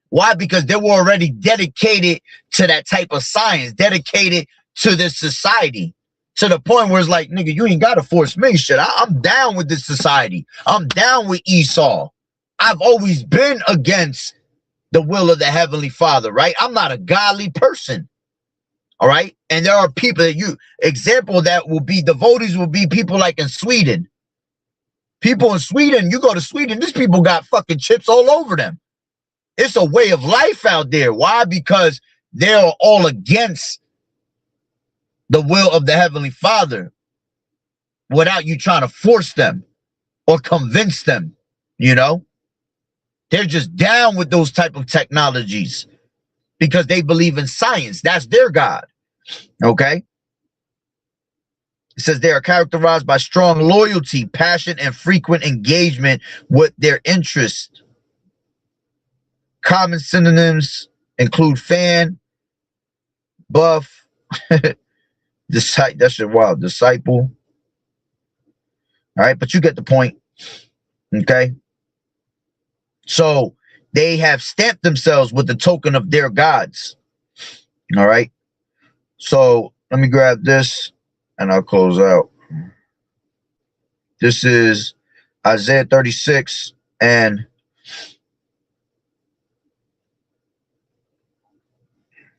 Why? Because they were already dedicated to that type of science, dedicated to this society, to the point where it's like, nigga, you ain't got to force me. Shit, I'm down with this society. I'm down with Esau. I've always been against the will of the Heavenly Father, right? I'm not a godly person. All right. And there are people that example that will be devotees will be people like in Sweden. People in Sweden, you go to Sweden, these people got fucking chips all over them. It's a way of life out there. Why? Because they're all against the will of the Heavenly Father without you trying to force them or convince them, you know? They're just down with those type of technologies because they believe in science. That's their God. Okay. It says they are characterized by strong loyalty, passion, and frequent engagement with their interests. Common synonyms include fan, buff, that's wild, disciple. All right, but you get the point. Okay. So they have stamped themselves with the token of their gods. All right. So let me grab this and I'll close out. This is Isaiah 36 and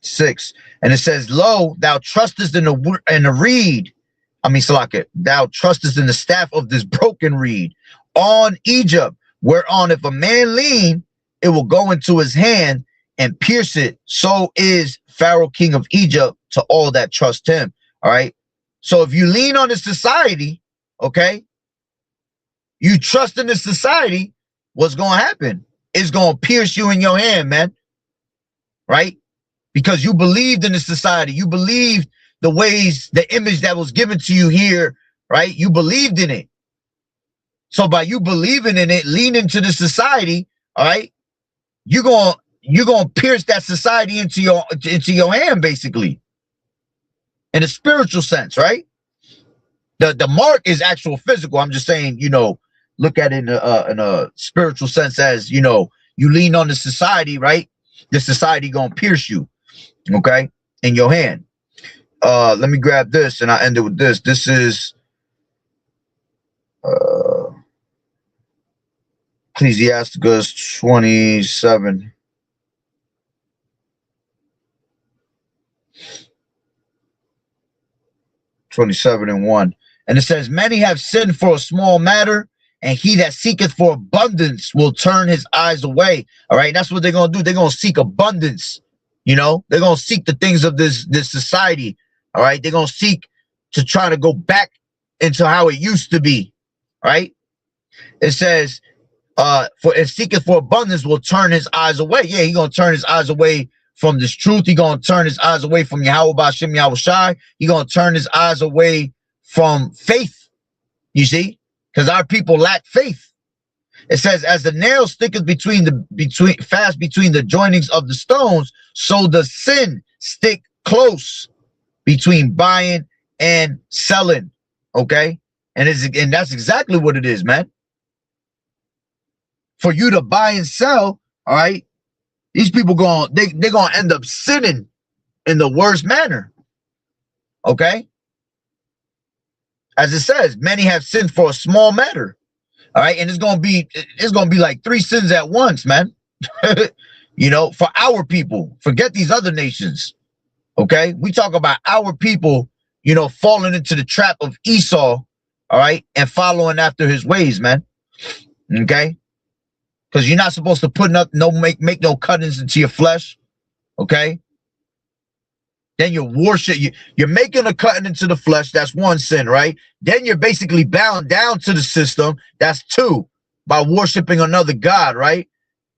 6. And it says, lo, thou trustest in the reed. I mean, Salaka, thou trustest in the staff of this broken reed on Egypt, whereon if a man lean, it will go into his hand and pierce it. So is Pharaoh, king of Egypt, to all that trust him. All right. So if you lean on the society, okay, you trust in the society, what's going to happen? It's going to pierce you in your hand, man. Right? Because you believed in the society. You believed the ways, the image that was given to you here, right? You believed in it. So by you believing in it, leaning to the society, all right, you're gonna pierce that society into your hand, basically. In a spiritual sense, right? The mark is actual physical. I'm just saying, you know, look at it in a spiritual sense as, you know, you lean on the society, right? The society gonna pierce you, okay, in your hand. Let me grab this and I end it with this. This is Ecclesiasticus 27. and 1. And it says, many have sinned for a small matter, and he that seeketh for abundance will turn his eyes away. All right, that's what they're gonna do. They're gonna seek abundance. You know, they're gonna seek the things of this society. All right, they're gonna seek to try to go back into how it used to be. Right? It says, for and seeketh for abundance will turn his eyes away. Yeah, he's gonna turn his eyes away from this truth. He's gonna turn his eyes away from Yahweh B'Shem Yahweh Shai. He's gonna turn his eyes away from faith. You see, because our people lack faith. It says, as the nail sticketh fast between the joinings of the stones, so does sin stick close between buying and selling. Okay, and that's exactly what it is, man. For you to buy and sell, all right, these people they're gonna end up sinning in the worst manner. Okay, as it says, many have sinned for a small matter. All right, and it's gonna be like 3 sins at once, man. You know, for our people, forget these other nations. Okay, we talk about our people, you know, falling into the trap of Esau, all right, and following after his ways, man. Okay, because you're not supposed to put up make no cuttings into your flesh. Okay, then you're making a cutting into the flesh. That's 1 sin, right? Then you're basically bound down to the system. That's 2, by worshiping another god, right?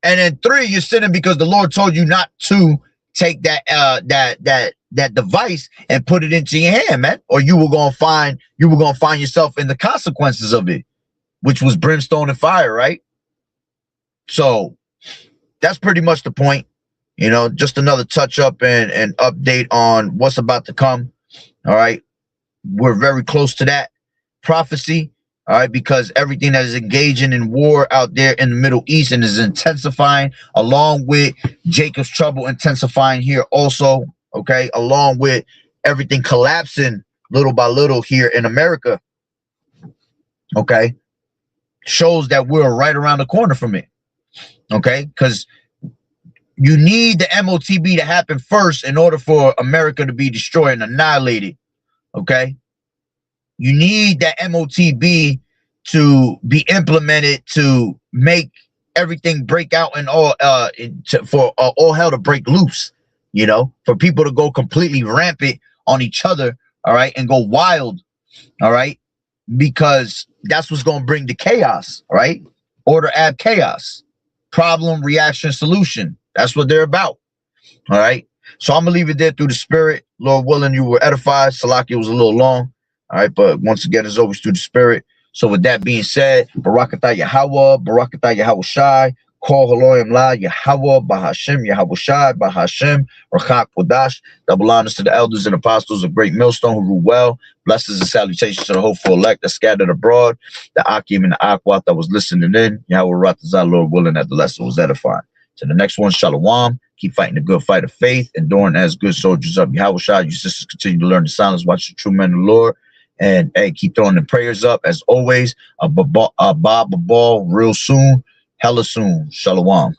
And then 3, you're sinning because the Lord told you not to take that device and put it into your hand, man, or you were gonna find yourself in the consequences of it, which was brimstone and fire, right? So that's pretty much the point. You know, just another touch up and update on what's about to come. All right. We're very close to that prophecy. All right. Because everything that is engaging in war out there in the Middle East and is intensifying, along with Jacob's trouble intensifying here also. Okay. Along with everything collapsing little by little here in America. Okay. Shows that we're right around the corner from it. Okay. Because you need the MOTB to happen first in order for America to be destroyed and annihilated. Okay. You need that MOTB to be implemented to make everything break out and for all hell to break loose, you know, for people to go completely rampant on each other. All right. And go wild. All right. Because that's what's going to bring the chaos. All right. Order, add chaos. Problem, reaction, solution. That's what they're about. All right. So I'm going to leave it there through the spirit. Lord willing, you were edified. Salaki was a little long. All right. But once again, as always, through the spirit. So with that being said, Barakatah Yahweh, Barakatah Yahweh Shai, Kol Haloyim La, Yahweh, Bahashem, Yahweh Shai, Bahashem, Rachak Kodash. Double honors to the elders and apostles of Great Millstone who rule well. Blessings and salutations to the hopeful elect that scattered abroad. The Akim and the Akwat that was listening in. Yahweh Ratazah, Lord willing, that the lesson was edifying. To the next one, Shalom. Keep fighting the good fight of faith, enduring as good soldiers of Yahweh Shai. You sisters continue to learn the silence, watch the true men of the Lord. And hey, keep throwing the prayers up as always. Bob a ball real soon, hella soon. Shalom.